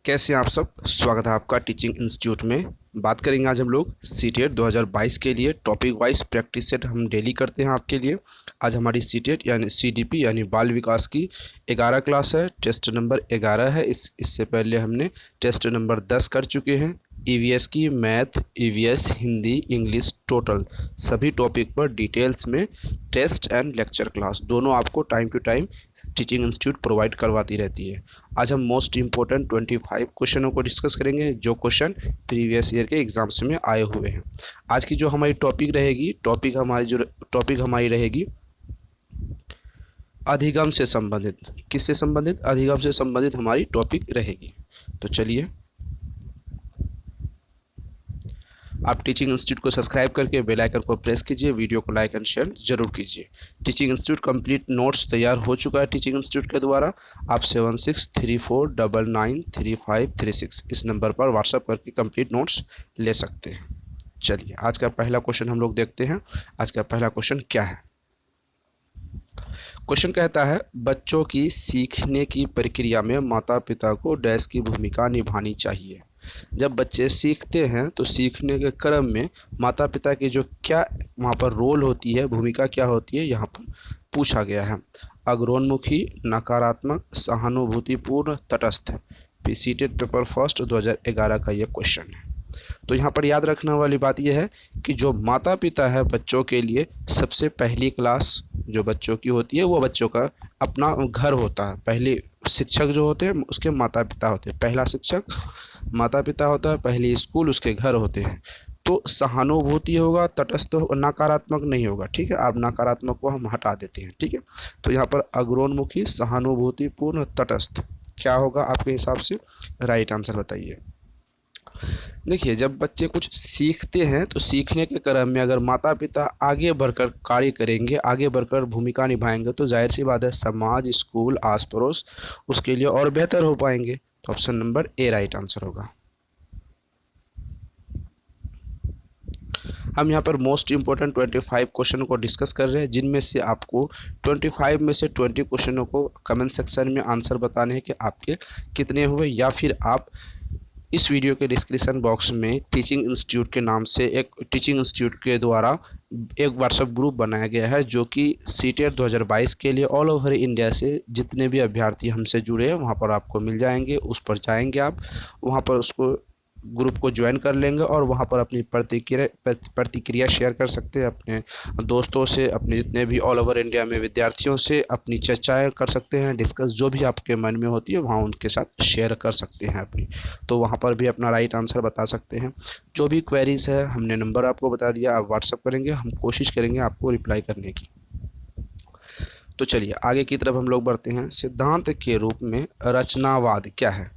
कैसे हैं आप सब। स्वागत है आपका टीचिंग इंस्टीट्यूट में। बात करेंगे आज हम लोग सीटेट 2022 के लिए। टॉपिक वाइज प्रैक्टिस सेट हम डेली करते हैं आपके लिए। आज हमारी सीटेट यानी सीडीपी यानी बाल विकास की 11 क्लास है। टेस्ट नंबर 11 है। इससे पहले हमने टेस्ट नंबर 10 कर चुके हैं। ईवीएस की math, EVS Hindi, English total सभी टॉपिक पर डिटेल्स में टेस्ट एंड लेक्चर क्लास दोनों आपको time to time teaching institute provide करवाती रहती है। आज हम मोस्ट इम्पोर्टेंट 25 क्वेश्चनों को डिस्कस करेंगे जो क्वेश्चन प्रीवियस ईयर के एग्जाम्स में आए हुए हैं। आज की जो हमारी टॉपिक हमारी रहेगी अधिगम से संबंधित। किससे संबंधित? अधिगम से संबंधित हमारी टॉपिक रहेगी। तो चलिए, आप टीचिंग इंस्टीट्यूट को सब्सक्राइब करके बेल आइकन को प्रेस कीजिए, वीडियो को लाइक एंड शेयर जरूर कीजिए। टीचिंग इंस्टीट्यूट कंप्लीट नोट्स तैयार हो चुका है टीचिंग इंस्टीट्यूट के द्वारा। आप 7634993536 इस नंबर पर व्हाट्सएप करके कंप्लीट नोट्स ले सकते हैं। चलिए, आज का पहला क्वेश्चन हम लोग देखते हैं। आज का पहला क्वेश्चन क्या है? क्वेश्चन कहता है, बच्चों की सीखने की प्रक्रिया में माता पिता को डैश की भूमिका निभानी चाहिए। जब बच्चे सीखते हैं तो सीखने के क्रम में माता पिता की जो क्या वहाँ पर रोल होती है, भूमिका क्या होती है, यहाँ पर पूछा गया है। अग्रोन्मुखी, नकारात्मक, सहानुभूतिपूर्ण, तटस्थ। सीटेट पेपर फर्स्ट 2011 का ये क्वेश्चन है। तो यहाँ पर याद रखने वाली बात यह है कि जो माता पिता है बच्चों के लिए सबसे पहली क्लास जो बच्चों की होती है वो बच्चों का अपना घर होता है। पहले शिक्षक जो होते हैं उसके माता पिता होते हैं। पहला शिक्षक माता पिता होता है, पहली स्कूल उसके घर होते हैं। तो सहानुभूति होगा, तटस्थ नकारात्मक नहीं होगा। ठीक है, आप नकारात्मक को हम हटा देते हैं। ठीक है, तो यहाँ पर अग्रोन्मुखी, सहानुभूतिपूर्ण, तटस्थ क्या होगा आपके हिसाब से? राइट आंसर बताइए। देखिए, जब बच्चे कुछ सीखते हैं तो सीखने के क्रम में अगर माता पिता आगे बढ़कर कार्य करेंगे, आगे बढ़कर भूमिका निभाएंगे तो जाहिर सी बात है समाज, स्कूल, आस पड़ोस उसके लिए और बेहतर हो पाएंगे। तो ऑप्शन नंबर ए राइट आंसर होगा। हम यहाँ पर मोस्ट इंपॉर्टेंट 25 क्वेश्चन को डिस्कस कर रहे हैं, जिनमें से आपको 25 में से 20 क्वेश्चनों को कमेंट सेक्शन में आंसर बताने हैं कि आपके कितने हुए, या फिर आप इस वीडियो के डिस्क्रिप्शन बॉक्स में टीचिंग इंस्टीट्यूट के नाम से एक टीचिंग इंस्टीट्यूट के द्वारा एक व्हाट्सएप ग्रुप बनाया गया है जो कि सीटेट 2022 के लिए ऑल ओवर इंडिया से जितने भी अभ्यर्थी हमसे जुड़े हैं वहाँ पर आपको मिल जाएंगे। उस पर जाएंगे आप, वहाँ पर उसको ग्रुप को ज्वाइन कर लेंगे और वहाँ पर अपनी प्रतिक्रिया शेयर कर सकते हैं अपने दोस्तों से, अपने जितने भी ऑल ओवर इंडिया में विद्यार्थियों से अपनी चर्चाएं कर सकते हैं, डिस्कस जो भी आपके मन में होती है वहाँ उनके साथ शेयर कर सकते हैं अपनी। तो वहाँ पर भी अपना राइट आंसर बता सकते हैं। जो भी क्वेरीज है हमने नंबर आपको बता दिया, आप व्हाट्सअप करेंगे, हम कोशिश करेंगे आपको रिप्लाई करने की। तो चलिए आगे की तरफ हम लोग बढ़ते हैं। सिद्धांत के रूप में रचनावाद क्या है?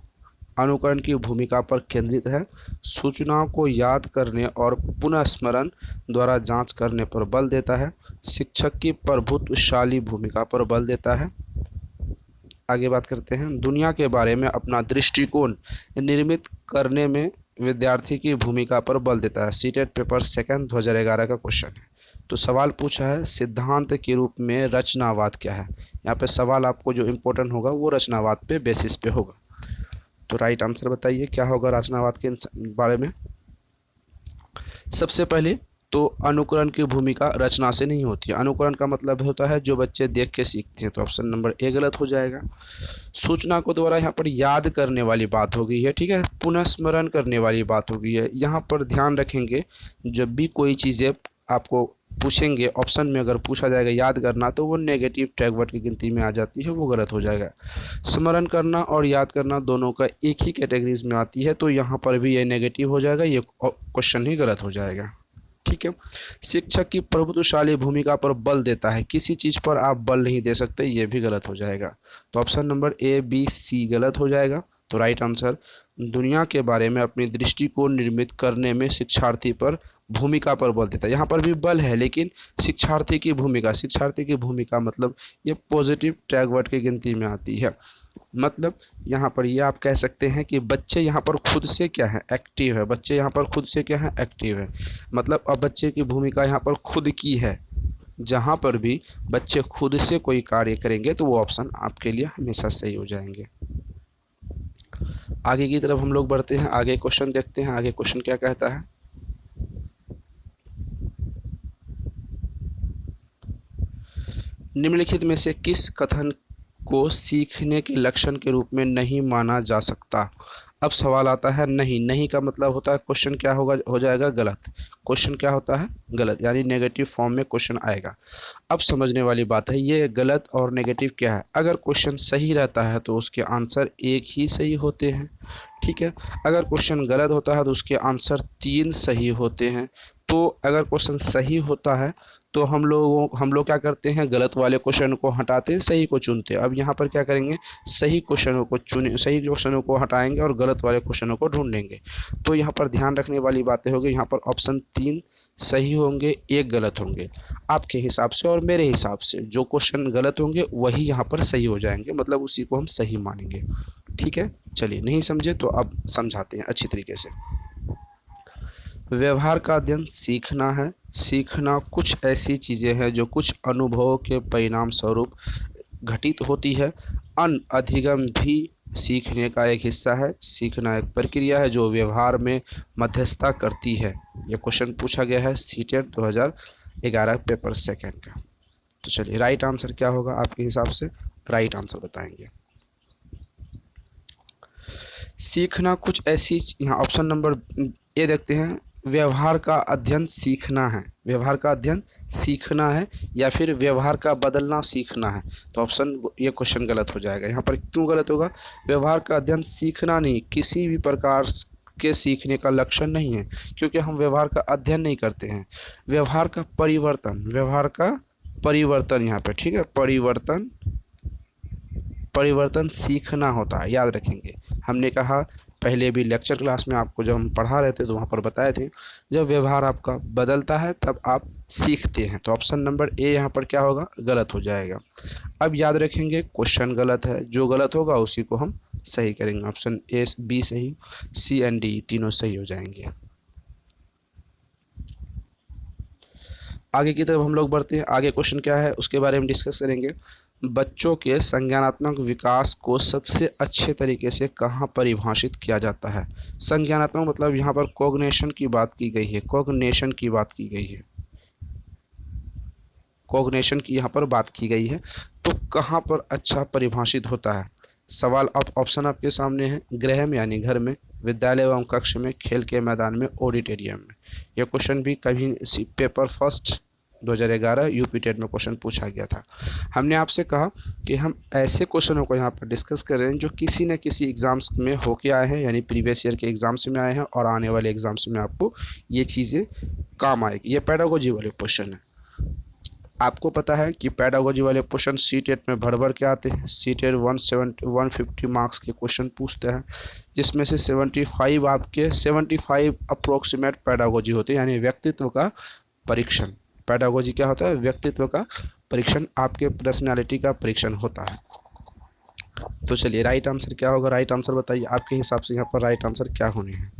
अनुकरण की भूमिका पर केंद्रित है, सूचनाओं को याद करने और पुनः स्मरण द्वारा जांच करने पर बल देता है, शिक्षक की प्रभुत्वशाली भूमिका पर बल देता है। आगे बात करते हैं, दुनिया के बारे में अपना दृष्टिकोण निर्मित करने में विद्यार्थी की भूमिका पर बल देता है। सीटेट पेपर सेकंड 2011 का क्वेश्चन है। तो सवाल पूछा है सिद्धांत के रूप में रचनावाद क्या है। यहाँ पे सवाल आपको जो इम्पोर्टेंट होगा वो रचनावाद पे बेसिस पे होगा। तो राइट आंसर बताइए क्या होगा रचनावाद के बारे में। सबसे पहले तो अनुकरण की भूमिका रचना से नहीं होती है। अनुकरण का मतलब होता है जो बच्चे देख के सीखते हैं। तो ऑप्शन नंबर ए गलत हो जाएगा। सूचना को द्वारा यहाँ पर याद करने वाली बात हो गई है। ठीक है, पुनः स्मरण करने वाली बात हो गई है। यहाँ पर ध्यान रखेंगे जब भी कोई चीज़ें आपको पूछेंगे ऑप्शन में अगर पूछा जाएगा याद करना तो वो नेगेटिव टैग वर्ड की गिनती में आ जाती है, वो गलत हो जाएगा। स्मरण करना और याद करना दोनों का एक ही कैटेगरीज में आती है, तो यहाँ पर भी ये नेगेटिव हो जाएगा, ये क्वेश्चन ही गलत हो जाएगा। ठीक है, शिक्षक की प्रभुत्वशाली भूमिका पर बल देता है, किसी चीज़ पर आप बल नहीं दे सकते, ये भी गलत हो जाएगा। तो option number A B C गलत हो जाएगा। तो राइट आंसर दुनिया के बारे में अपनी दृष्टि को निर्मित करने में शिक्षार्थी पर भूमिका पर बल देता है। यहाँ पर भी बल है लेकिन शिक्षार्थी की भूमिका मतलब ये पॉजिटिव टैग वर्ड की गिनती में आती है। मतलब यहाँ पर ये आप कह सकते हैं कि बच्चे यहाँ पर खुद से क्या है, एक्टिव है। बच्चे यहाँ पर खुद से क्या है, एक्टिव है। मतलब अब बच्चे की भूमिका यहाँ पर खुद की है। जहाँ पर भी बच्चे खुद से कोई कार्य करेंगे तो वो ऑप्शन आपके लिए हमेशा सही हो जाएंगे। आगे की तरफ हम लोग बढ़ते हैं, आगे क्वेश्चन देखते हैं। आगे क्वेश्चन क्या कहता है, निम्नलिखित में से किस कथन को सीखने के लक्षण के रूप में नहीं माना जा सकता। अब सवाल आता है नहीं। नहीं का मतलब होता है क्वेश्चन क्या होगा, हो जाएगा गलत। क्वेश्चन क्या होता है, गलत, यानी नेगेटिव फॉर्म में क्वेश्चन आएगा। अब समझने वाली बात है, ये गलत और नेगेटिव क्या है। अगर क्वेश्चन सही रहता है तो उसके आंसर एक ही सही होते हैं, ठीक है। अगर क्वेश्चन गलत होता है तो उसके आंसर 3 सही होते हैं। तो अगर क्वेश्चन सही होता है तो हम लोग क्या करते हैं, गलत वाले क्वेश्चन को हटाते हैं, सही को चुनते हैं। अब यहाँ पर क्या करेंगे, सही क्वेश्चनों को चुने, सही क्वेश्चनों को हटाएंगे और गलत वाले क्वेश्चनों को ढूंढेंगे। तो यहाँ पर ध्यान रखने वाली बातें होगी, यहाँ पर ऑप्शन 3 सही होंगे, 1 गलत होंगे। आपके हिसाब से और मेरे हिसाब से जो क्वेश्चन गलत होंगे वही यहाँ पर सही हो जाएंगे, मतलब उसी को हम सही मानेंगे, ठीक है। चलिए, नहीं समझे तो अब समझाते हैं अच्छी तरीके से। व्यवहार का अध्ययन सीखना है। सीखना कुछ ऐसी चीज़ें हैं जो कुछ अनुभवों के परिणाम स्वरूप घटित होती है। अधिगम भी सीखने का एक हिस्सा है। सीखना एक प्रक्रिया है जो व्यवहार में मध्यस्थता करती है। यह क्वेश्चन पूछा गया है सीटेट 2011 पेपर सेकंड का। तो चलिए, राइट आंसर क्या होगा आपके हिसाब से, राइट आंसर बताएंगे। सीखना कुछ ऐसी, यहाँ ऑप्शन नंबर ए देखते हैं, व्यवहार का अध्ययन सीखना है। व्यवहार का अध्ययन सीखना है या फिर व्यवहार का बदलना सीखना है। तो ऑप्शन, ये क्वेश्चन गलत हो जाएगा। यहाँ पर क्यों गलत होगा, व्यवहार का अध्ययन सीखना नहीं, किसी भी प्रकार के सीखने का लक्षण नहीं है, क्योंकि हम व्यवहार का अध्ययन नहीं करते हैं। व्यवहार का परिवर्तन, व्यवहार का परिवर्तन यहाँ पे, ठीक है, परिवर्तन, परिवर्तन सीखना होता है, याद रखेंगे। हमने कहा पहले भी लेक्चर क्लास में आपको जब हम पढ़ा रहे थे तो वहाँ पर बताए थे, जब व्यवहार आपका बदलता है तब आप सीखते हैं। तो ऑप्शन नंबर ए यहाँ पर क्या होगा, गलत हो जाएगा। अब याद रखेंगे क्वेश्चन गलत है, जो गलत होगा उसी को हम सही करेंगे। ऑप्शन ए, बी सही, सी एंड डी तीनों सही हो जाएंगे। आगे की तरफ हम लोग बढ़ते हैं। आगे क्वेश्चन क्या है उसके बारे में डिस्कस करेंगे। बच्चों के संज्ञानात्मक विकास को सबसे अच्छे तरीके से कहाँ परिभाषित किया जाता है। संज्ञानात्मक मतलब यहाँ पर कॉग्निशन की बात की गई है, कॉग्निशन की बात की गई है, कॉग्निशन की यहाँ पर बात की गई है। तो कहाँ पर अच्छा परिभाषित होता है। सवाल ऑप्शन आपके सामने है, गृह में यानी घर में, विद्यालय एवं कक्ष में, खेल के मैदान में, ऑडिटोरियम में। यह क्वेश्चन भी कभी पेपर फर्स्ट 2011 यूपी टेट में क्वेश्चन पूछा गया था। हमने आपसे कहा कि हम ऐसे क्वेश्चनों को यहाँ पर डिस्कस कर रहे हैं जो किसी न किसी एग्ज़ाम्स में होके आए हैं, यानी प्रीवियस ईयर के एग्ज़ाम्स में आए हैं और आने वाले एग्ज़ाम्स में आपको ये चीज़ें काम आएगी। ये पेडागोजी वाले क्वेश्चन है। आपको पता है कि पेडागोजी वाले क्वेश्चन सीटेट में भर भर के आते हैं। सीटेट 150 मार्क्स के क्वेश्चन पूछते हैं, जिसमें से 75 अप्रोक्सीमेट पेडागोजी होते हैं, यानी व्यक्तित्व का परीक्षण। पेडागोजी क्या होता है, व्यक्तित्व का परीक्षण, आपके पर्सनालिटी का परीक्षण होता है। तो चलिए, राइट आंसर क्या होगा, राइट आंसर बताइए आपके हिसाब से यहाँ पर राइट आंसर क्या होने हैं।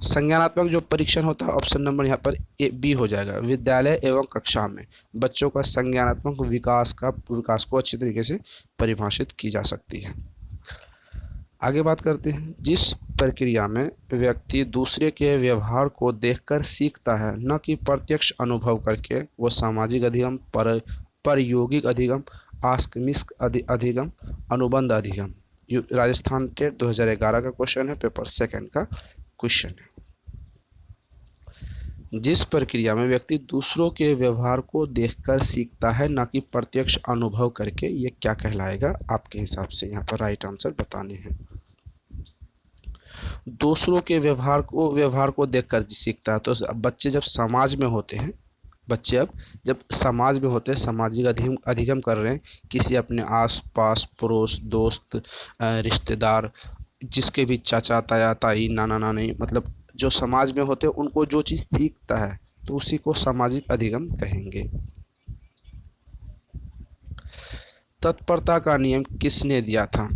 संज्ञानात्मक जो परीक्षण होता है, ऑप्शन नंबर यहाँ पर ए, बी हो जाएगा। विद्यालय एवं कक्षा में बच्चों का संज्ञानात्मक विकास को अच्छी तरीके से परिभाषित की जा सकती है। आगे बात करते हैं। जिस प्रक्रिया में व्यक्ति दूसरे के व्यवहार को देखकर सीखता है, न कि प्रत्यक्ष अनुभव करके, वो सामाजिक अधिगम, प्रायोगिक अधिगम, आकस्मिक अधिगम, अनुबंध अधिगम। राजस्थान टेट 2011 का क्वेश्चन है, पेपर सेकंड का क्वेश्चन है। जिस प्रक्रिया में व्यक्ति दूसरों के व्यवहार को देखकर सीखता है, न कि प्रत्यक्ष अनुभव करके, ये क्या कहलाएगा आपके हिसाब से, यहाँ पर राइट आंसर बताने हैं। दूसरों के व्यवहार को देखकर सीखता है, तो बच्चे जब समाज में होते हैं, बच्चे अब जब समाज में होते हैं, सामाजिक अधिगम कर रहे हैं, किसी अपने आस पास पड़ोस, दोस्त, रिश्तेदार, जिसके भी चाचा ताया ताई नाना नानी, मतलब जो समाज में होते हैं, उनको जो चीज़ सीखता है तो उसी को सामाजिक अधिगम कहेंगे। तत्परता का नियम किसने दिया था।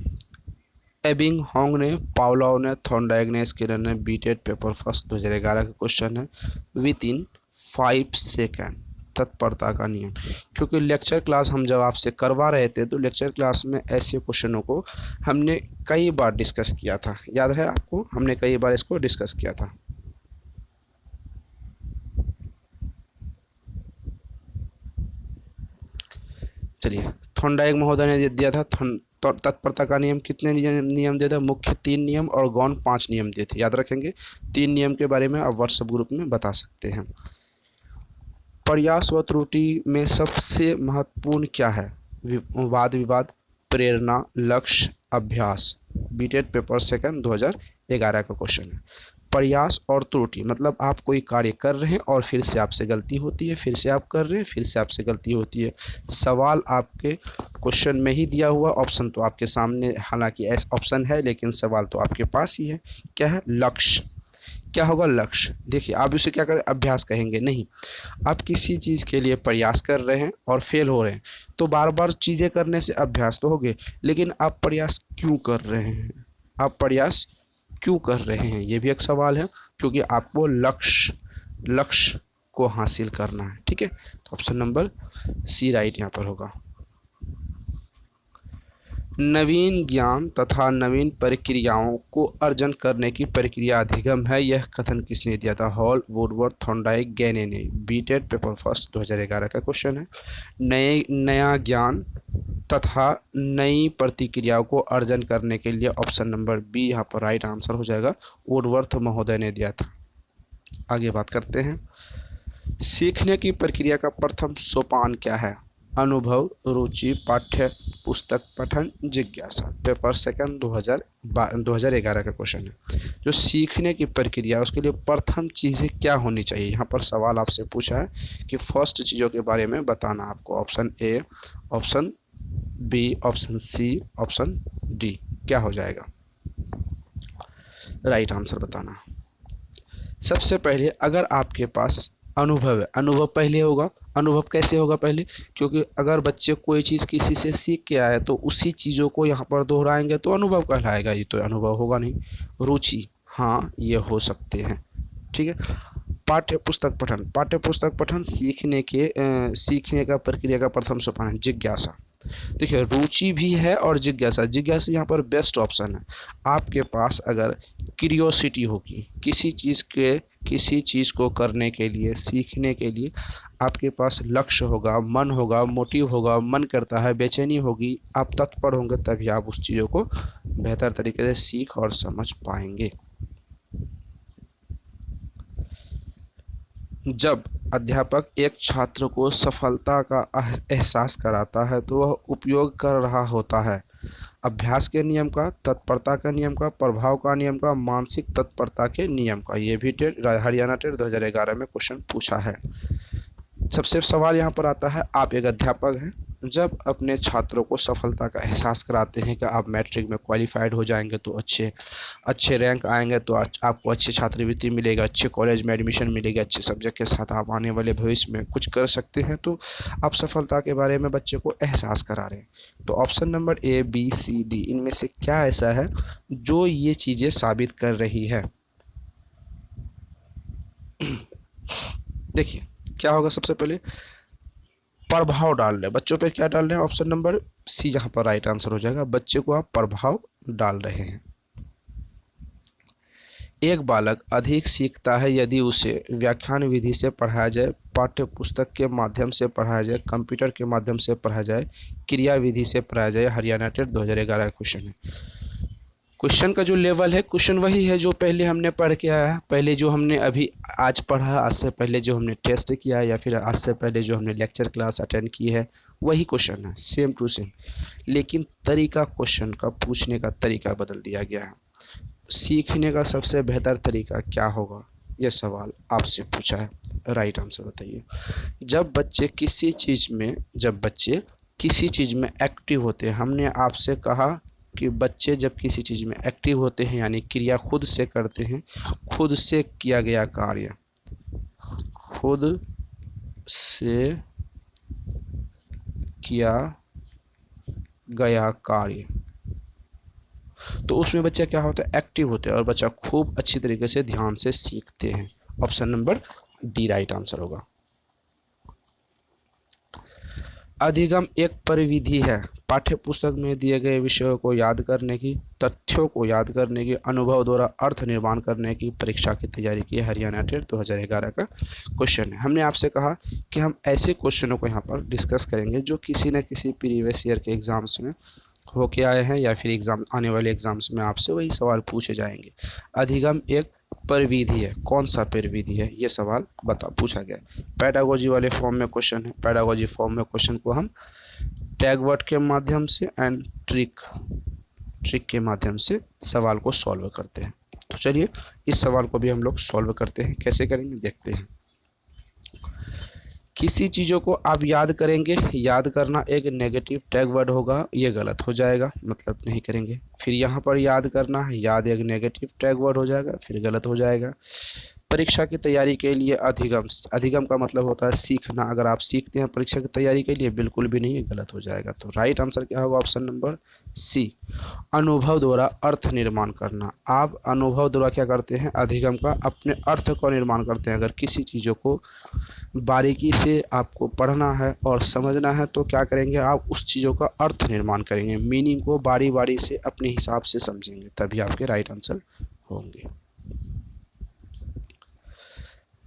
एबिंग हॉन्ग ने, पावलोव ने, थॉर्नडाइक ने, स्किनर ने। बीटेट पेपर फर्स्ट 2011 का क्वेश्चन है। विद इन 5 सेकेंड तत्परता का नियम, क्योंकि लेक्चर क्लास हम जब आपसे करवा रहे थे तो लेक्चर क्लास में ऐसे क्वेश्चनों को हमने कई बार डिस्कस किया था, याद है आपको, हमने कई बार इसको डिस्कस किया था। चलिए, थॉर्नडाइक महोदय ने दिया था तत्परता का नियम, कितने नियम दिया था, मुख्य 3 नियम और गौण 5 नियम दिए थे, याद रखेंगे। 3 नियम के बारे में आप व्हाट्सएप ग्रुप में बता सकते हैं। प्रयास व त्रुटि में सबसे महत्वपूर्ण क्या है, वाद विवाद, प्रेरणा, लक्ष्य, अभ्यास। बीटेड पेपर सेकंड 2011 का क्वेश्चन है। प्रयास और त्रुटि मतलब आप कोई कार्य कर रहे हैं और फिर से आपसे गलती होती है, फिर से आप कर रहे हैं, फिर से आपसे गलती होती है। सवाल आपके क्वेश्चन में ही दिया हुआ, ऑप्शन तो आपके सामने, हालांकि ऐसा ऑप्शन है लेकिन सवाल तो आपके पास ही है। क्या है, लक्ष्य। क्या होगा, लक्ष्य। देखिए, आप इसे क्या करें, अभ्यास कहेंगे नहीं। आप किसी चीज़ के लिए प्रयास कर रहे हैं और फेल हो रहे हैं, तो बार बार चीज़ें करने से अभ्यास तो हो गए, लेकिन आप प्रयास क्यों कर रहे हैं, आप प्रयास क्यों कर रहे हैं, ये भी एक सवाल है, क्योंकि आपको लक्ष्य को हासिल करना है। ठीक है, तो ऑप्शन नंबर सी राइट यहाँ पर होगा। नवीन ज्ञान तथा नवीन प्रक्रियाओं को अर्जन करने की प्रक्रिया अधिगम है, यह कथन किसने दिया था, हॉल, वुडवर्थ, थॉर्नडाइक, गैने ने। बीटेड पेपर फर्स्ट 2011 का क्वेश्चन है। नया ज्ञान तथा नई प्रतिक्रियाओं को अर्जन करने के लिए ऑप्शन नंबर बी यहाँ पर राइट आंसर हो जाएगा, वुडवर्थ महोदय ने दिया था। आगे बात करते हैं, सीखने की प्रक्रिया का प्रथम सोपान क्या है, अनुभव, रुचि, पाठ्य पुस्तक पठन, जिज्ञासा। पेपर सेकंड 2011 का क्वेश्चन है। जो सीखने की प्रक्रिया उसके लिए प्रथम चीज़ें क्या होनी चाहिए, यहाँ पर सवाल आपसे पूछा है कि फर्स्ट चीज़ों के बारे में बताना आपको, option A, option B, option C, option D, क्या हो जाएगा, राइट आंसर बताना। सबसे पहले अगर आपके पास अनुभव है, अनुभव पहले होगा। अनुभव कैसे होगा पहले, क्योंकि अगर बच्चे कोई चीज़ किसी से सीख के आए तो उसी चीज़ों को यहाँ पर दोहराएंगे तो अनुभव कहलाएगा, ये तो अनुभव होगा नहीं। रुचि, हाँ ये हो सकते हैं। ठीक है, पाठ्य पुस्तक पठन, पाठ्य पुस्तक पठन सीखने का प्रक्रिया का प्रथम सोपान है। जिज्ञासा, देखिए रुचि भी है और जिज्ञासा, जिज्ञासा यहाँ पर बेस्ट ऑप्शन है। आपके पास अगर क्यूरियोसिटी होगी किसी चीज़ को करने के लिए, सीखने के लिए, आपके पास लक्ष्य होगा, मन होगा, मोटिव होगा, मन करता है, बेचैनी होगी, आप तत्पर होंगे, तभी आप उस चीज़ों को बेहतर तरीके से सीख और समझ पाएंगे। जब अध्यापक एक छात्र को सफलता का एहसास कराता है तो वह उपयोग कर रहा होता है अभ्यास के नियम का, तत्परता का नियम का, प्रभाव का नियम का, मानसिक तत्परता के नियम का। ये भी हरियाणा टेट 2011 में क्वेश्चन पूछा है। सबसे सवाल यहाँ पर आता है, आप एक अध्यापक हैं, जब अपने छात्रों को सफलता का एहसास कराते हैं कि आप मैट्रिक में क्वालिफाइड हो जाएंगे तो अच्छे रैंक आएंगे तो आपको अच्छी छात्रवृत्ति मिलेगा, अच्छे कॉलेज में एडमिशन मिलेगा, अच्छे सब्जेक्ट के साथ आप आने वाले भविष्य में कुछ कर सकते हैं, तो आप सफलता के बारे में बच्चे को एहसास करा रहे हैं। तो option number A, B, C, D, इनमें से क्या ऐसा है जो ये चीज़ें साबित कर रही है। देखिए क्या होगा, सबसे पहले प्रभाव डाल रहे हैं बच्चों पे, क्या डाल रहे हैं, ऑप्शन नंबर सी यहाँ पर राइट आंसर हो जाएगा, बच्चे को आप प्रभाव डाल रहे हैं। एक बालक अधिक सीखता है यदि उसे व्याख्यान विधि से पढ़ाया जाए, पाठ्य पुस्तक के माध्यम से पढ़ाया जाए, कंप्यूटर के माध्यम से पढ़ाया जाए, क्रिया विधि से पढ़ाया जाए। हरियाणा टेट 2011 क्वेश्चन है। क्वेश्चन का जो लेवल है, क्वेश्चन वही है जो पहले हमने पढ़ के आया है, पहले जो हमने अभी आज पढ़ा, आज से पहले जो हमने टेस्ट किया या फिर आज से पहले जो हमने लेक्चर क्लास अटेंड की है, वही क्वेश्चन है, सेम टू सेम। लेकिन तरीका, क्वेश्चन का पूछने का तरीका बदल दिया गया है। सीखने का सबसे बेहतर तरीका क्या होगा, ये सवाल आपसे पूछा है, राइट आंसर बताइए। जब बच्चे किसी चीज़ में एक्टिव होते हैं, हमने आपसे कहा कि बच्चे जब किसी चीज़ में एक्टिव होते हैं यानी क्रिया खुद से करते हैं, खुद से किया गया कार्य, खुद से किया गया कार्य, तो उसमें बच्चा क्या होता है, एक्टिव होते हैं और बच्चा खूब अच्छी तरीके से ध्यान से सीखते हैं। Option number D right answer होगा। अधिगम एक परिविधि है पाठ्य पुस्तक में दिए गए विषयों को याद करने की, तथ्यों को याद करने की, अनुभव द्वारा अर्थ निर्माण करने की, परीक्षा की तैयारी की। हरियाणा टेट 2011 का क्वेश्चन है। हमने आपसे कहा कि हम ऐसे क्वेश्चनों को यहाँ पर डिस्कस करेंगे जो किसी न किसी प्रीवियस ईयर के एग्जाम्स में होके आए हैं या फिर एग्जाम आने वाले एग्जाम्स में आपसे वही सवाल पूछे जाएंगे। अधिगम एक परिविधि है, कौन सा परिविधि है, ये सवाल पूछा गया। पैडागोजी वाले फॉर्म में क्वेश्चन है। पैडागोजी फॉर्म में क्वेश्चन को हम टैग वर्ड के माध्यम से एंड ट्रिक के माध्यम से सवाल को सॉल्व करते हैं। तो चलिए इस सवाल को भी हम लोग सॉल्व करते हैं। कैसे करेंगे देखते हैं। किसी चीज़ों को आप याद करेंगे, याद करना एक नेगेटिव टैग वर्ड होगा, ये गलत हो जाएगा, मतलब नहीं करेंगे। फिर यहाँ पर याद करना है, याद एक नेगेटिव टैग वर्ड हो जाएगा, फिर गलत हो जाएगा। परीक्षा की तैयारी के लिए अधिगम, अधिगम का मतलब होता है सीखना। अगर आप सीखते हैं परीक्षा की तैयारी के लिए, बिल्कुल भी नहीं, गलत हो जाएगा। तो राइट आंसर क्या होगा? ऑप्शन नंबर सी, अनुभव द्वारा अर्थ निर्माण करना। आप अनुभव द्वारा क्या करते हैं? अधिगम का अपने अर्थ को निर्माण करते हैं। अगर किसी चीज़ों को बारीकी से आपको पढ़ना है और समझना है तो क्या करेंगे? आप उस चीज़ों का अर्थ निर्माण करेंगे, मीनिंग को बारी बारी से अपने हिसाब से समझेंगे, तभी आपके राइट आंसर होंगे।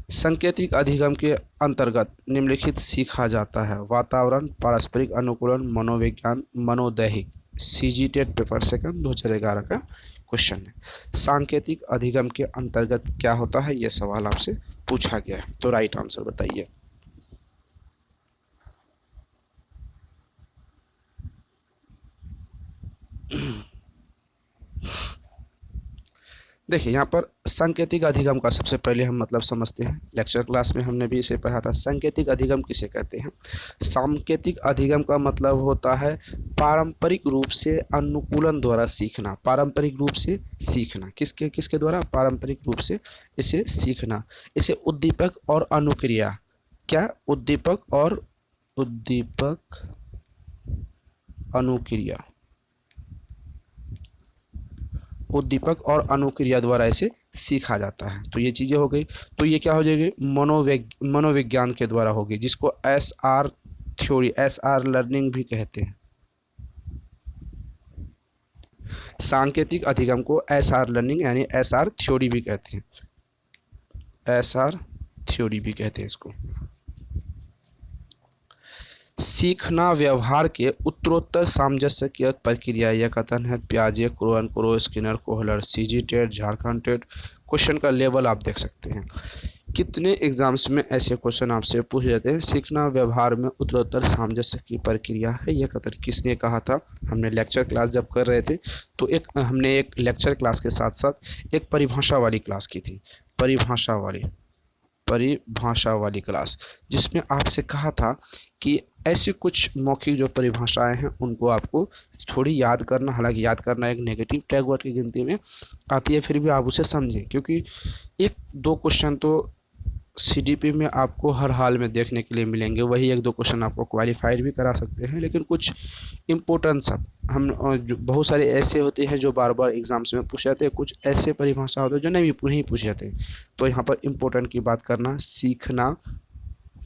सांकेतिक अधिगम के अंतर्गत निम्नलिखित सीखा जाता है: वातावरण, पारस्परिक अनुकूलन, मनोविज्ञान, मनोदैहिक। सीजी टेट पेपर सेकंड 2011 का क्वेश्चन है। सांकेतिक अधिगम के अंतर्गत क्या होता है, यह सवाल आपसे पूछा गया है। तो राइट आंसर बताइए। देखिए यहाँ पर सांकेतिक अधिगम का सबसे पहले हम मतलब समझते हैं। लेक्चर क्लास में हमने भी इसे पढ़ा था। सांकेतिक अधिगम किसे कहते हैं? सांकेतिक अधिगम का मतलब होता है पारंपरिक रूप से अनुकूलन द्वारा सीखना। पारंपरिक रूप से सीखना किसके किसके द्वारा? पारंपरिक रूप से इसे सीखना। इसे उद्दीपक और अनुक्रिया, क्या? उद्दीपक अनुक्रिया, उद्दीपक और अनुक्रिया द्वारा इसे सीखा जाता है। तो ये चीज़ें हो गई। तो ये क्या हो जाएगी? मनोविज्ञान के द्वारा होगी, जिसको SR थ्योरी, SR लर्निंग भी कहते हैं। सांकेतिक अधिगम को SR लर्निंग यानी SR थ्योरी भी कहते हैं। SR थ्योरी भी कहते हैं इसको। सीखना व्यवहार के उत्तरोत्तर सामंजस्य की एक प्रक्रिया, यह कथन है पियाजे, Crohn, Crow, Skinner, Kohler. CG TET, Jharkhand TET. Question का लेवल आप देख सकते हैं। कितने एग्जाम्स में ऐसे क्वेश्चन आपसे पूछे जाते हैं? सीखना व्यवहार में उत्तरोत्तर सामंजस्य की प्रक्रिया है, यह कथन किसने कहा था? हमने लेक्चर क्लास जब कर रहे थे तो हमने एक लेक्चर क्लास के साथ साथ एक परिभाषा वाली क्लास की थी। परिभाषा वाली क्लास, जिसमें आपसे कहा था कि ऐसी कुछ मौखिक जो परिभाषाएं हैं उनको आपको थोड़ी याद करना। हालांकि याद करना एक नेगेटिव टैग वर्ड की गिनती में आती है, फिर भी आप उसे समझें, क्योंकि एक दो क्वेश्चन तो CDP में आपको हर हाल में देखने के लिए मिलेंगे। वही एक दो क्वेश्चन आपको क्वालिफाइड भी करा सकते हैं, लेकिन कुछ इम्पोर्टेंस हम जो बहुत सारे ऐसे होते हैं जो बार बार एग्जाम्स में पूछे जाते हैं, कुछ ऐसे परिभाषा होते हैं जो नहीं पूछे जाते। तो यहाँ पर इम्पोर्टेंट की बात करना, सीखना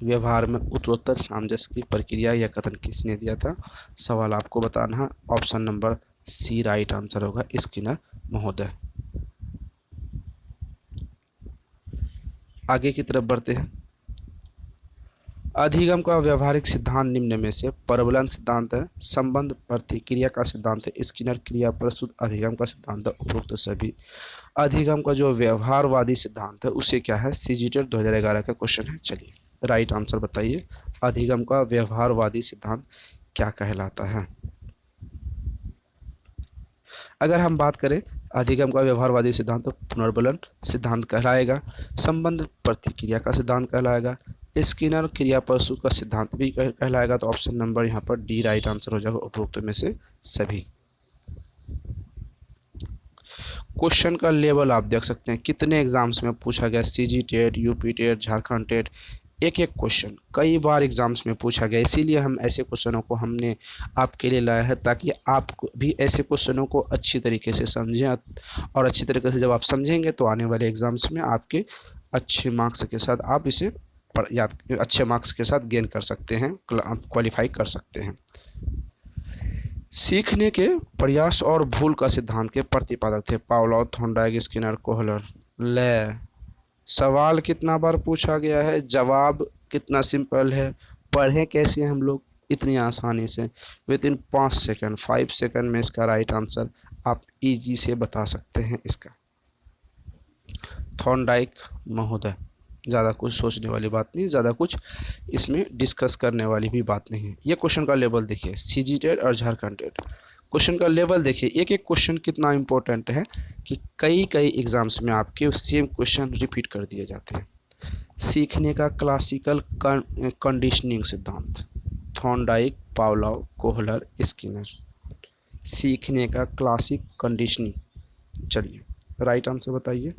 व्यवहार में उत्तरोत्तर सामंजस्य की प्रक्रिया, यह कथन किसने दिया था? सवाल आपको बताना है। Option number C right answer होगा, स्किनर महोदय। आगे की तरफ बढ़ते हैं। अधिगम का व्यवहारिक सिद्धांत निम्न में से परवलन सिद्धांत है, संबंध प्रतिक्रिया का सिद्धांत है, स्किनर क्रिया प्रस्तुत अधिगम का सिद्धांत है, उपरोक्त सभी। अधिगम का जो व्यवहारवादी सिद्धांत है उसे क्या है? सीजी टेट 2011 का क्वेश्चन है। चलिए राइट आंसर बताइए। अधिगम का व्यवहारवादी सिद्धांत क्या कहलाता है? अगर हम बात करें अधिगम का व्यवहारवादी सिद्धांत तो पुनर्बलन सिद्धांत कहलाएगा, संबंध प्रतिक्रिया का सिद्धांत कहलाएगा, स्किनर क्रिया प्रस्तुत का सिद्धांत भी कहलाएगा। तो ऑप्शन नंबर यहाँ पर डी राइट आंसर हो जाएगा, उपरोक्त में से सभी। क्वेश्चन का लेवल आप देख सकते हैं, कितने एग्जाम्स में पूछा गया। CG TET, UP TET, Jharkhand TET, एक एक क्वेश्चन कई बार एग्जाम्स में पूछा गया। इसीलिए हम ऐसे क्वेश्चनों को हमने आपके लिए लाया है, ताकि आप भी ऐसे क्वेश्चनों को अच्छी तरीके से समझें, और अच्छी तरीके से जब आप समझेंगे तो आने वाले एग्जाम्स में आपके अच्छे मार्क्स के साथ आप इसे या अच्छे मार्क्स के साथ गेन कर सकते हैं, क्वालिफाई कर सकते हैं। सीखने के प्रयास और भूल का सिद्धांत के प्रतिपादक थे पावलोव, थॉर्नडाइक, स्किनर, कोहलर। ले सवाल कितना बार पूछा गया है, जवाब कितना सिंपल है, पढ़ें कैसे हम लोग इतनी आसानी से, विद इन 5 सेकंड 5 सेकंड में इसका राइट आंसर आप इजी से बता सकते हैं। इसका थॉर्नडाइक महोदय, ज़्यादा कुछ सोचने वाली बात नहीं, ज़्यादा कुछ इसमें डिस्कस करने वाली भी बात नहीं है। ये क्वेश्चन का लेवल देखिए, सीजीटेट और झारखंड टेट क्वेश्चन का लेवल देखिए, एक एक क्वेश्चन कितना इंपॉर्टेंट है कि कई एग्जाम्स में आपके सेम क्वेश्चन रिपीट कर दिए जाते हैं। सीखने का क्लासिकल कंडीशनिंग सिद्धांत, थॉर्नडाइक, पावलोव, कोहलर, स्किनर। सीखने का क्लासिक कंडीशनिंग, चलिए राइट आंसर बताइए।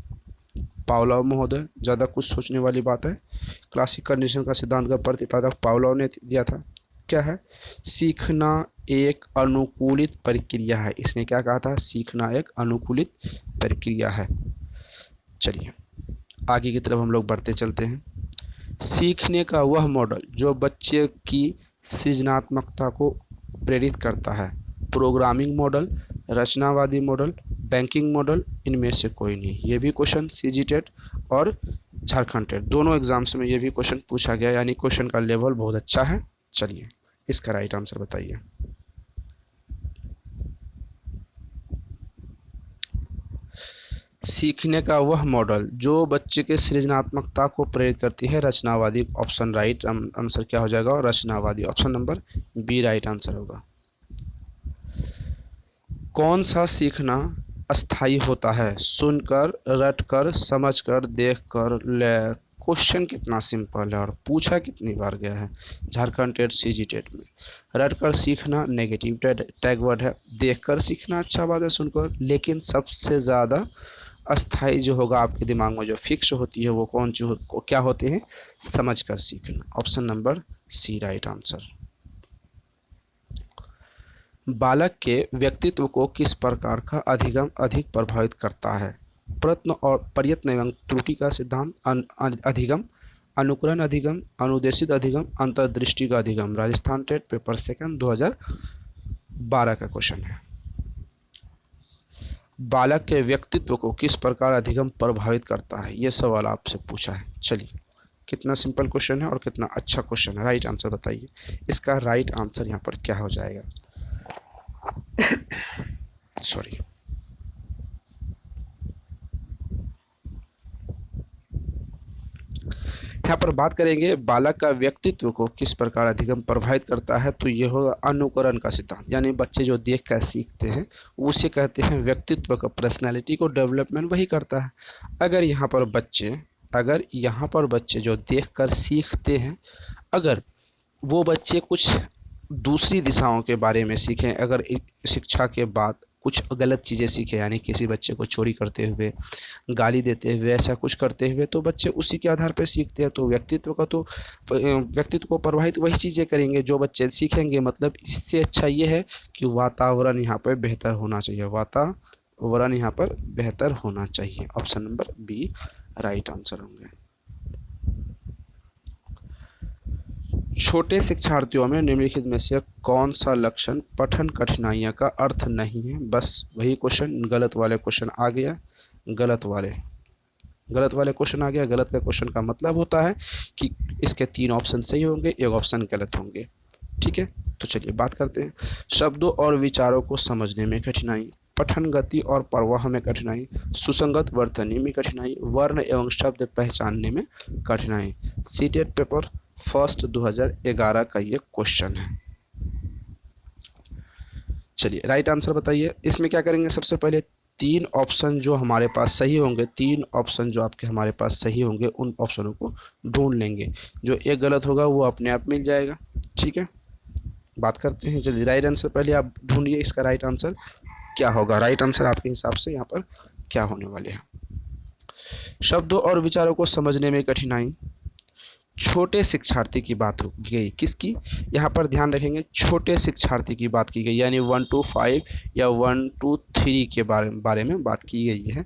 पावलोव महोदय, ज़्यादा कुछ सोचने वाली बात है। क्लासिक कंडीशन का सिद्धांत का प्रतिपादक पावलोव ने दिया था। क्या है? सीखना एक अनुकूलित प्रक्रिया है। इसने क्या कहा था? सीखना एक अनुकूलित प्रक्रिया है। चलिए आगे की तरफ हम लोग बढ़ते चलते हैं। सीखने का वह मॉडल जो बच्चे की सृजनात्मकता को प्रेरित करता है, प्रोग्रामिंग मॉडल, रचनावादी मॉडल, बैंकिंग मॉडल, इनमें से कोई नहीं। ये भी क्वेश्चन सीजीटेट और झारखंड टेट दोनों एग्जाम्स में ये भी क्वेश्चन पूछा गया, यानी क्वेश्चन का लेवल बहुत अच्छा है। चलिए इसका राइट आंसर बताइए। सीखने का वह मॉडल जो बच्चे के सृजनात्मकता को प्रेरित करती है, रचनावादी। ऑप्शन राइट आंसर क्या हो जाएगा? रचनावादी, option number B right answer होगा। कौन सा सीखना अस्थायी होता है? सुनकर, रटकर, समझकर, देखकर। ले क्वेश्चन कितना सिंपल है और पूछा कितनी बार गया है झारखंड टेट सीजीटेट में। रटकर सीखना नेगेटिव टैग वर्ड है, देखकर सीखना अच्छा बात है, सुनकर। लेकिन सबसे ज़्यादा अस्थाई जो होगा आपके दिमाग में, जो फिक्स होती है, वो कौन सी क्या होते हैं? समझकर सीखना, option number C right answer. बालक के व्यक्तित्व को किस प्रकार का अधिगम अधिक प्रभावित करता है? प्रयत्न एवं त्रुटि का सिद्धांत, अधिगम, अनुकरण अधिगम, अनुदेशित अधिगम, अंतर्दृष्टि का अधिगम। राजस्थान टेट पेपर सेकंड 2012 का क्वेश्चन है। बालक के व्यक्तित्व को किस प्रकार अधिगम प्रभावित करता है, ये सवाल आपसे पूछा है। चलिए कितना सिंपल क्वेश्चन है और कितना अच्छा क्वेश्चन है, राइट आंसर बताइए। इसका राइट आंसर यहाँ पर क्या हो जाएगा? सॉरी, यहाँ पर बात करेंगे बालक का व्यक्तित्व को किस प्रकार अधिगम प्रभावित करता है, तो ये होगा अनुकरण का सिद्धांत। यानी बच्चे जो देख कर सीखते हैं उसे कहते हैं व्यक्तित्व का, पर्सनैलिटी को डेवलपमेंट वही करता है। अगर यहाँ पर बच्चे जो देख कर सीखते हैं, अगर वो बच्चे कुछ दूसरी दिशाओं के बारे में सीखें, अगर शिक्षा के बाद कुछ गलत चीज़ें सीखें, यानी किसी बच्चे को चोरी करते हुए, गाली देते हुए, ऐसा कुछ करते हुए, तो बच्चे उसी के आधार पर सीखते हैं। तो व्यक्तित्व को प्रभावित वही चीज़ें करेंगे जो बच्चे सीखेंगे। मतलब इससे अच्छा ये है कि वातावरण यहाँ पर बेहतर होना चाहिए, वातावरण यहाँ पर बेहतर होना चाहिए। Option number B right answer होंगे। छोटे शिक्षार्थियों में निम्नलिखित में से कौन सा लक्षण पठन कठिनाइयों का अर्थ नहीं है? बस वही क्वेश्चन, गलत वाले क्वेश्चन आ गया, गलत वाले क्वेश्चन आ गया। गलत का क्वेश्चन का मतलब होता है कि इसके 3 ऑप्शन सही होंगे, एक ऑप्शन गलत होंगे। ठीक है, तो चलिए बात करते हैं। शब्दों और विचारों को समझने में कठिनाई, पठन गति और प्रवाह में कठिनाई, सुसंगत वर्तनी में कठिनाई, वर्ण एवं शब्द पहचानने में कठिनाई। सीटेट पेपर फर्स्ट 2011 का ये क्वेश्चन है। चलिए राइट आंसर बताइए। इसमें क्या करेंगे? सबसे पहले 3 ऑप्शन जो हमारे पास सही होंगे, 3 ऑप्शन जो आपके हमारे पास सही होंगे, उन ऑप्शनों को ढूंढ लेंगे। जो एक गलत होगा वो अपने आप मिल जाएगा। ठीक है, बात करते हैं। चलिए राइट आंसर पहले आप ढूंढिए, इसका राइट आंसर क्या होगा। राइट आंसर आपके हिसाब से यहाँ पर क्या होने वाले हैं? शब्दों और विचारों को समझने में कठिनाई, छोटे शिक्षार्थी की बात हो गई। किसकी? यहाँ पर ध्यान रखेंगे, छोटे शिक्षार्थी की बात की गई, यानी 1 to 5 या 1 to 3 के बारे में बात की गई है।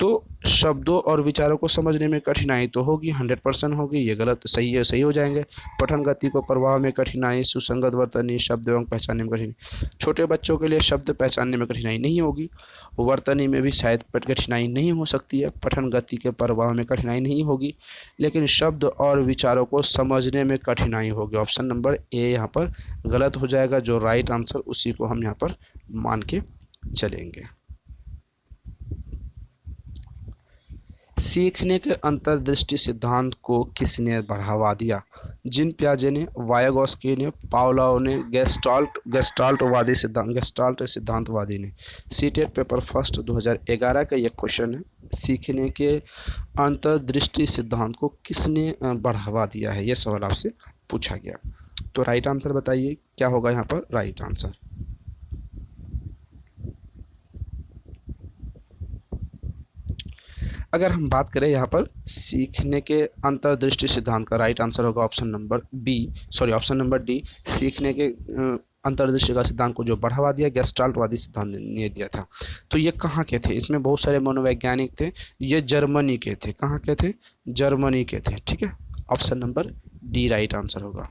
तो शब्दों और विचारों को समझने में कठिनाई तो होगी, 100% होगी, ये गलत सही है, सही हो जाएंगे। पठन गति को प्रवाह में कठिनाई, सुसंगत वर्तनी, शब्द एवं पहचानने में कठिनाई। छोटे बच्चों के लिए शब्द पहचानने में कठिनाई नहीं होगी, वर्तनी में भी शायद कठिनाई नहीं हो सकती है, पठन गति के प्रवाह में कठिनाई नहीं होगी, लेकिन शब्द और विचारों को समझने में कठिनाई होगी। ऑप्शन नंबर ए यहाँ पर गलत हो जाएगा। जो राइट आंसर उसी को हम यहाँ पर मान के चलेंगे। सीखने के अंतर्दृष्टि सिद्धांत को किसने बढ़ावा दिया? जीन पियाजे ने, वायगॉस्की ने, पावलोव ने, गेस्टाल्ट सिद्धांतवादी ने। सीटेट पेपर फर्स्ट 2011 का ये क्वेश्चन है। सीखने के अंतर्दृष्टि सिद्धांत को किसने बढ़ावा दिया है, ये सवाल आपसे पूछा गया। तो राइट आंसर बताइए क्या होगा यहाँ पर राइट आंसर। अगर हम बात करें यहाँ पर सीखने के अंतर्दृष्टि सिद्धांत का, राइट आंसर होगा ऑप्शन नंबर डी। सीखने के अंतर्दृष्टि का सिद्धांत को जो बढ़ावा दिया, गेस्टाल्टवादी सिद्धांत ने दिया था। तो ये कहाँ के थे? इसमें बहुत सारे मनोवैज्ञानिक थे, ये जर्मनी के थे। कहाँ के थे? जर्मनी के थे। ठीक है, option number D right answer होगा।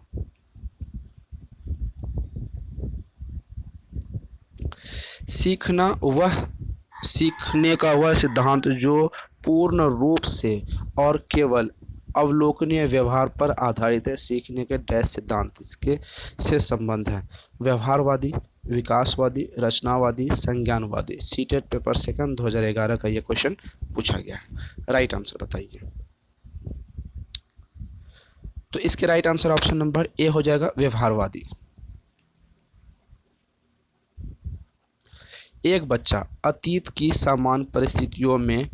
सीखने का वह सिद्धांत जो पूर्ण रूप से और केवल अवलोकनीय व्यवहार पर आधारित है। सीखने के डैश सिद्धांत इसके से संबंध है। व्यवहारवादी, विकासवादी, रचनावादी, संज्ञानवादी। सीटेट पेपर सेकंड 2011 का ये क्वेश्चन पूछा गया है। राइट आंसर बताइए। तो इसके राइट आंसर ऑप्शन नंबर ए हो जाएगा, व्यवहारवादी। एक बच्चा अतीत की समान परिस्थितियों में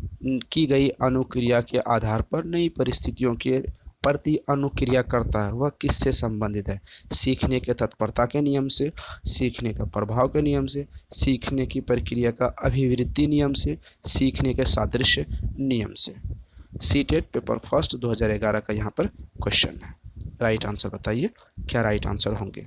की गई अनुक्रिया के आधार पर नई परिस्थितियों के प्रति अनुक्रिया करता है। वह किससे संबंधित है? सीखने के तत्परता के नियम से, सीखने का प्रभाव के नियम से, सीखने की प्रक्रिया का अभिवृद्धि नियम से, सीखने के सादृश्य नियम से। सीटेट पेपर फर्स्ट 2011 का यहाँ पर क्वेश्चन है। राइट आंसर बताइए क्या राइट आंसर होंगे।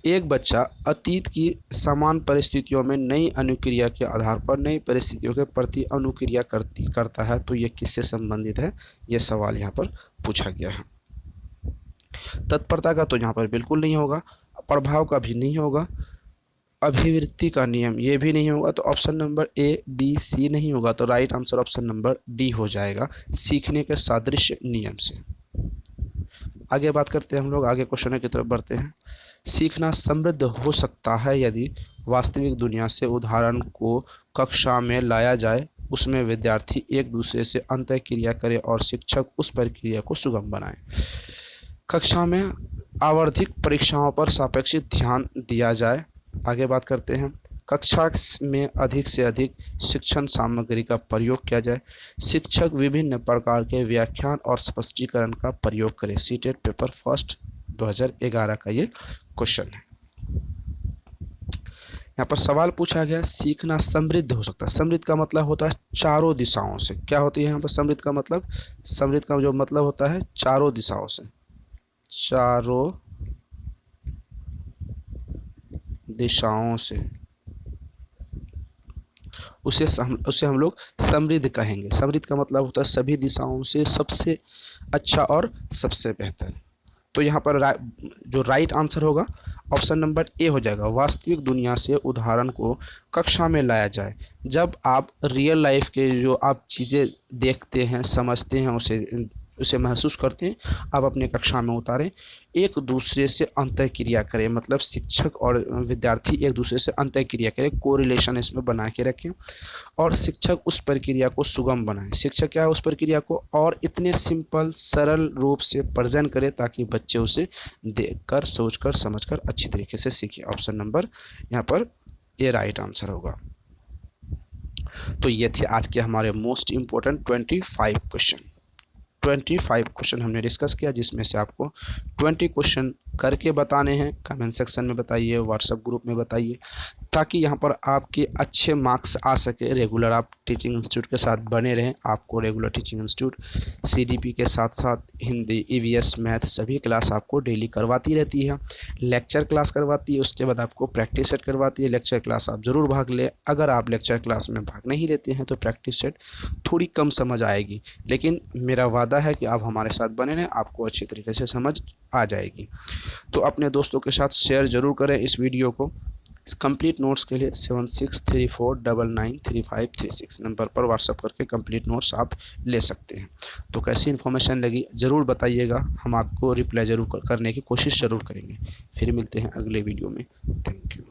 एक बच्चा अतीत की समान परिस्थितियों में नई अनुक्रिया के आधार पर नई परिस्थितियों के प्रति अनुक्रिया करता है। तो ये किससे संबंधित है, ये सवाल यहाँ पर पूछा गया है। तत्परता का तो यहाँ पर बिल्कुल नहीं होगा, प्रभाव का भी नहीं होगा, अभिवृत्ति का नियम ये भी नहीं होगा। तो ऑप्शन नंबर ए, बी, सी नहीं होगा। तो right answer option number D हो जाएगा, सीखने के सादृश्य नियम से। आगे बात करते हैं हम लोग, आगे क्वेश्चन की तरफ बढ़ते हैं। सीखना समृद्ध हो सकता है यदि वास्तविक दुनिया से उदाहरण को कक्षा में लाया जाए, उसमें विद्यार्थी एक दूसरे से अंतःक्रिया करे और शिक्षक उस प्रक्रिया को सुगम बनाए। कक्षा में आवर्धिक परीक्षाओं पर सापेक्षिक ध्यान दिया जाए। आगे बात करते हैं, कक्षा में अधिक से अधिक शिक्षण सामग्री का प्रयोग किया जाए। शिक्षक विभिन्न प्रकार के व्याख्यान और स्पष्टीकरण का प्रयोग करें। सीटेट पेपर फर्स्ट 2011 का ये क्वेश्चन है। यहाँ पर सवाल पूछा गया, सीखना समृद्ध हो सकता है। समृद्ध का मतलब होता है चारों दिशाओं से। क्या होती है यहाँ पर समृद्ध का मतलब? समृद्ध का जो मतलब होता है चारों दिशाओं से, चारों दिशाओं से, उसे हम लोग समृद्ध कहेंगे। समृद्ध का मतलब होता है सभी दिशाओं से सबसे अच्छा और सबसे बेहतर। तो यहाँ पर जो राइट आंसर होगा ऑप्शन नंबर ए हो जाएगा, वास्तविक दुनिया से उदाहरण को कक्षा में लाया जाए। जब आप रियल लाइफ के जो आप चीज़ें देखते हैं, समझते हैं, उसे महसूस करते हैं, आप अपने कक्षा में उतारें। एक दूसरे से अंतःक्रिया करें, मतलब शिक्षक और विद्यार्थी एक दूसरे से अंतःक्रिया करें, कोरिलेशन इसमें बना के रखें और शिक्षक उस प्रक्रिया को सुगम बनाए। शिक्षक क्या है, उस प्रक्रिया को और इतने सिंपल सरल रूप से प्रेजेंट करे ताकि बच्चे उसे देखकर, सोचकर, समझकर अच्छी तरीके से सीखें। ऑप्शन नंबर यहाँ पर ये राइट आंसर होगा। तो ये थे आज के हमारे मोस्ट इम्पोर्टेंट 25 क्वेश्चन। 25 क्वेश्चन हमने डिस्कस किया, जिसमें से आपको 20 क्वेश्चन करके बताने हैं। कमेंट सेक्शन में बताइए, व्हाट्सएप ग्रुप में बताइए। ताकि यहाँ पर आपके अच्छे मार्क्स आ सके। रेगुलर आप टीचिंग इंस्टीट्यूट के साथ बने रहें। आपको रेगुलर टीचिंग इंस्टीट्यूट सीडीपी के साथ साथ हिंदी, ईवीएस, मैथ सभी क्लास आपको डेली करवाती रहती है। लेक्चर क्लास करवाती है, उसके बाद आपको प्रैक्टिस सेट करवाती है। लेक्चर क्लास आप ज़रूर भाग लें। अगर आप लेक्चर क्लास में भाग नहीं लेते हैं तो प्रैक्टिस सेट थोड़ी कम समझ आएगी, लेकिन मेरा वादा है कि आप हमारे साथ बने रहें, आपको अच्छी तरीके से समझ आ जाएगी। तो अपने दोस्तों के साथ शेयर ज़रूर करें इस वीडियो को। कंप्लीट नोट्स के लिए 7634993536 नंबर पर व्हाट्सअप करके कंप्लीट नोट्स आप ले सकते हैं। तो कैसी इन्फॉर्मेशन लगी ज़रूर बताइएगा, हम आपको रिप्लाई ज़रूर करने की कोशिश ज़रूर करेंगे। फिर मिलते हैं अगले वीडियो में। Thank you.